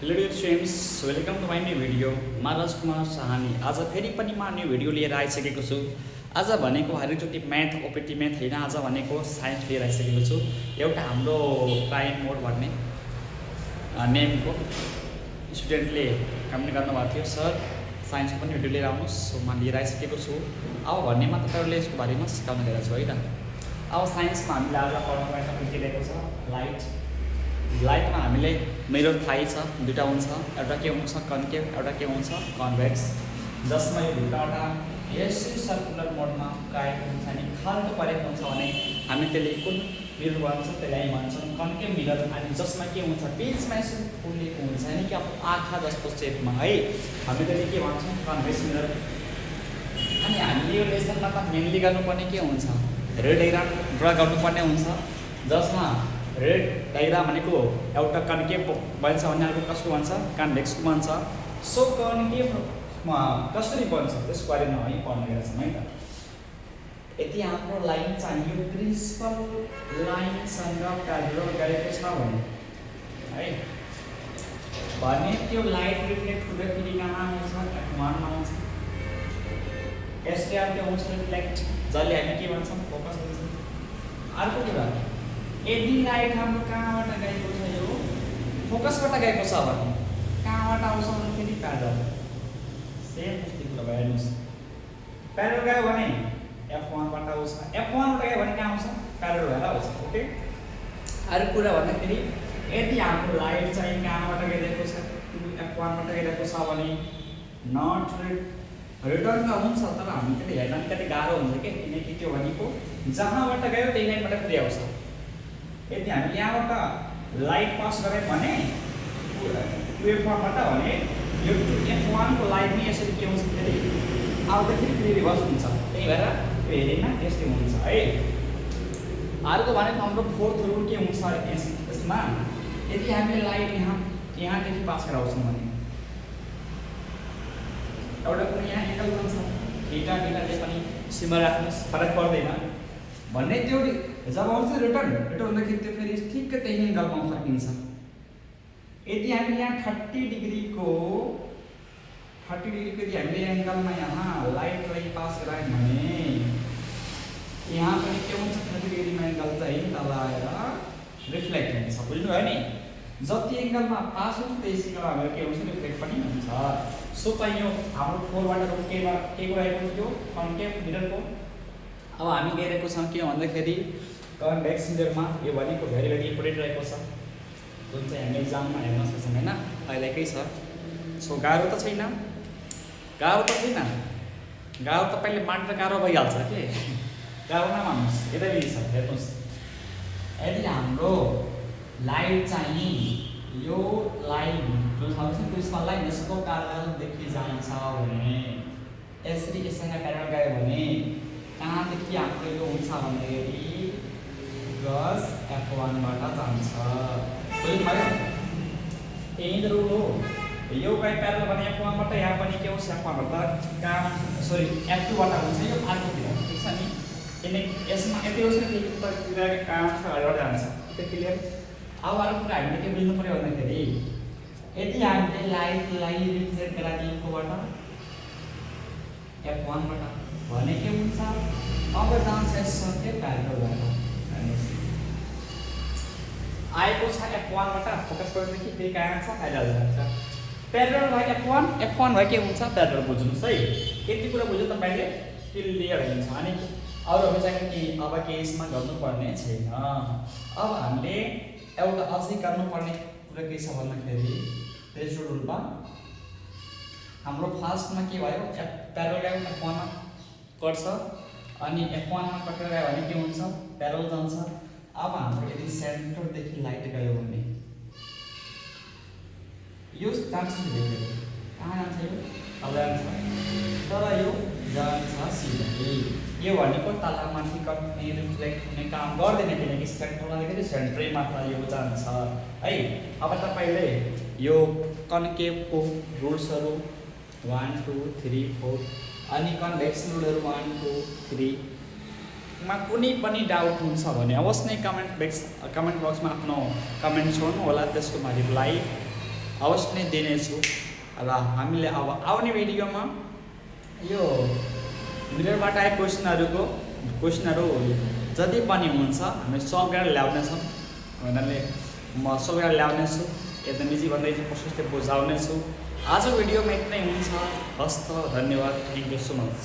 Hello dear friends, welcome to my new video. म राजकुमार साहानी आज फेरि पनि म न्यू भिडियो लिएर आइसकेको छु। आज भनेको हरेकचोटि म्याथ ओपिटी म्याथ होइन, आज भनेको साइन्स लिएर आइसकेको छु। एउटा हाम्रो प्राइम मोड भन्ने नेमको स्टुडेन्टले कमेन्ट गर्नुभएको थियो, सर साइन्सको पनि भिडियो लिएर आउनुहोस्। सो म लिएर आइसकेको छु। अब भन्नेमा तपाईँहरूले यसको बारेमा सिकाउन गएको छु है त। अब साइन्समा हामीले आज पढाउनु भएको दिएको छ लाइट। लाइटमा हामीले मिरर थाहै छ, दुईवटा हुन्छ, एउटा के हुन्छ कन्केभ, एउटा के हुन्छ कन्भेक्स, जसमा यो भित्रबाट यसै सर्कुलर मोडमा काएको हुन्छ अनि खाल्टो परेको हुन्छ भने हामी त्यसले कुन मिरर भन्छ, त्यसलाई भन्छौँ कन्केभ मिरर। अनि जसमा के हुन्छ बिचमा यसो फुलेको हुन्छ नि कि अब आँखा जस्तो सेपमा है, हामी त्यसले के भन्छौँ कन्भेक्स मिरर। अनि हामीले यो लेसनमा त मेनली गर्नुपर्ने के हुन्छ, रेड डायग्राम ड्रा गर्नुपर्ने हुन्छ, जसमा रेड डायग्राम भनेको एउटा कन्केभ बन्छ भने अर्को कसको भन्छ कन्भेक्सको भन्छ। सो कन्केभमा कसरी बन्छ त्यसको बारेमा है पढ्न गएको छौँ है त। यदि हाम्रो लाइन चाहिँ यो प्रिन्सिपल लाइनसँग प्यारलल गएको छ भने त्यो लाइट रिफ्लेक्ट हुँदाखेरि कहाँ आउँछ, F1मा आउँछ। यसले त्यो आउँछ रिफ्लेक्ट, जसले हामी के भन्छौँ फोकस भन्छौँ। अर्को कुरा, यदि लाइट हाम्रो कहाँबाट गएको छ, यो फोकसबाट गएको छ भने कहाँबाट आउँछ भन्दाखेरि प्यारलल। सेम उस्तै कुरा भयो, हेर्नुहोस् प्यारलल गयो भने F1बाट आउँछ, F1बाट गयो भने कहाँ आउँछ प्यारलल भएर आउँछ। ओके, अर्को कुरा भन्दाखेरि यदि हाम्रो लाइट चाहिँ कहाँबाट गइरहेको छ, F1बाट गइरहेको छ भने नट रिटर्न हुन्छ, तर हामी त्यसले हेर्न अलिकति गाह्रो हुन्छ कि, किनकि त्यो भनेको जहाँबाट गयो त्यही लाइनबाट फेरि आउँछ। यदि हामी यहाँबाट लाइट पास गऱ्यौँ भने F1बाट भने यो F1को लाइट नै यसरी के हुन्छ फेरि आउँदाखेरि फेरि रिभर्स हुन्छ, त्यही भएर त्यो हेरेमा त्यस्तै हुन्छ है। अर्को भनेको हाम्रो फोर्थ रुल के हुन्छ यसमा, यदि हामीले लाइट यहाँदेखि पास गराउँछौँ भने एउटा कुनै यहाँ एङ्गल बन्छ, थीटाले पनि सीमा राख्नुहोस्, फरक पर्दैन भन्ने। त्यो जब आउँछ रिटर्न हुँदाखेरि त्यो फेरि ठिक्क त्यही एङ्गलमा फर्किन्छ। यदि हामीले यहाँ 30 डिग्रीको यदि हामीले एङ्गलमा यहाँ लाइटलाई पास गरायौँ भने यहाँ पनि के हुन्छ 30 डिग्रीमा एङ्गल चाहिँ तल आएर रिफ्लेक्ट हुन्छ, बुझ्नुभयो नि। जति एङ्गलमा पास हुन्छ त्यहीसँग हाम्रो के हुन्छ रिफ्लेक्ट पनि हुन्छ। सो चाहिँ यो हाम्रो 4बाट के गएको थियो कन्केभ मिररको। अब हामी गइरहेको छौँ के भन्दाखेरि कन्भेक्स मिररमा। यो भनेको भेरी भेरी इम्पोर्टेन्ट रहेको छ, जुन चाहिँ हामी इक्जाममा हेर्न सक्छौँ होइन, अहिलेकै छ। सो गाह्रो त छैन, गाह्रो तपाईँले मात्र गाह्रो भइहाल्छ कि, गाह्रो नमान्नुहोस्, यतै बिर्छ। हेर्नुहोस्, यदि हाम्रो लाइट चाहिँ यो लाइन जुन छ प्रिन्सिपल लाइन यसको प्यारललदेखि जान्छ भने यसरी यससँग प्यारलल गयो भने कहाँदेखि हाम्रो यो हुन्छ भन्दाखेरि प्लस F1बाट जान्छ, बुझ्नुभयो। यही त रुल हो, यो गयो प्यारलल भने F1बाट, यहाँ पनि के हुन्छ F1बाट कहाँ सरी F2बाट हुन्छ, यो अर्कोतिर ठिक छ नि। किनकि यसमा यति होस् न कि कहाँ छ अगाडि जान्छ, त्यो क्लियर। अब अर्को कुरा हामीले के बुझ्नु पऱ्यो भन्दाखेरि यदि हामीले लाइटलाई रिफ्लेक्ट गराइदिएकोबाट F1बाट भने के हुन्छ, अब जान्छ यससँगै प्यारलल भएर आएको छ F1बाट फोकस गरेदेखि फेरि कहाँ छ प्यारलल जान्छ। प्यारलल भयो F1 भयो के हुन्छ प्यारलल, बुझ्नुहोस् है। यति कुरा बुझ्यो तपाईँले क्लियर हुन्छ। अनि अरूहरू चाहिँ के अब केसमा गर्नुपर्ने छैन। अब हामीले एउटा अझै गर्नुपर्ने कुरा के छ भन्दाखेरि तेस्रो रुलमा हाम्रो फर्स्टमा के भयो प्यारलल गयो F1मा कट्छ, अनि F1मा कटेर गयो भने के हुन्छ प्यारलल जान्छ। अब हाम्रो यदि सेन्टरदेखि लाइट गयो भने यो जान्छ कहाँ जान्छ, यो तल जान्छ, तर यो जान्छ सिधै। यो भनेको तलमाथि कट्ने रिफ्लेक्ट हुने काम गर्दैन, किनकि सेन्टरमा देखेर सेन्टरै मात्र यो जान्छ है। अब तपाईँले यो कन्केभको रुल्सहरू 1 2 3 4 अनि कन्भेक्स रुलहरू 1 2 3 मा कुनै पनि डाउट हुन्छ भने अवश्य नै कमेन्ट बक्समा आफ्नो कमेन्ट छोड्नु होला, त्यसको म रिप्लाई अवश्य नै दिनेछु र हामीले अब आउने भिडियोमा यो मिररबाट आएको क्वेसनहरू जति पनि हुन्छ हामी सल्भ गरेर ल्याउनेछौँ भन्नाले म सल्भ गरेर ल्याउनेछु एकदम इजी भन्दै प्रशस्तै बुझाउनेछु। आजको भिडियोमा यति नै हुन्छ। हस्त धन्यवाद, थ्याङ्क यू सो मच।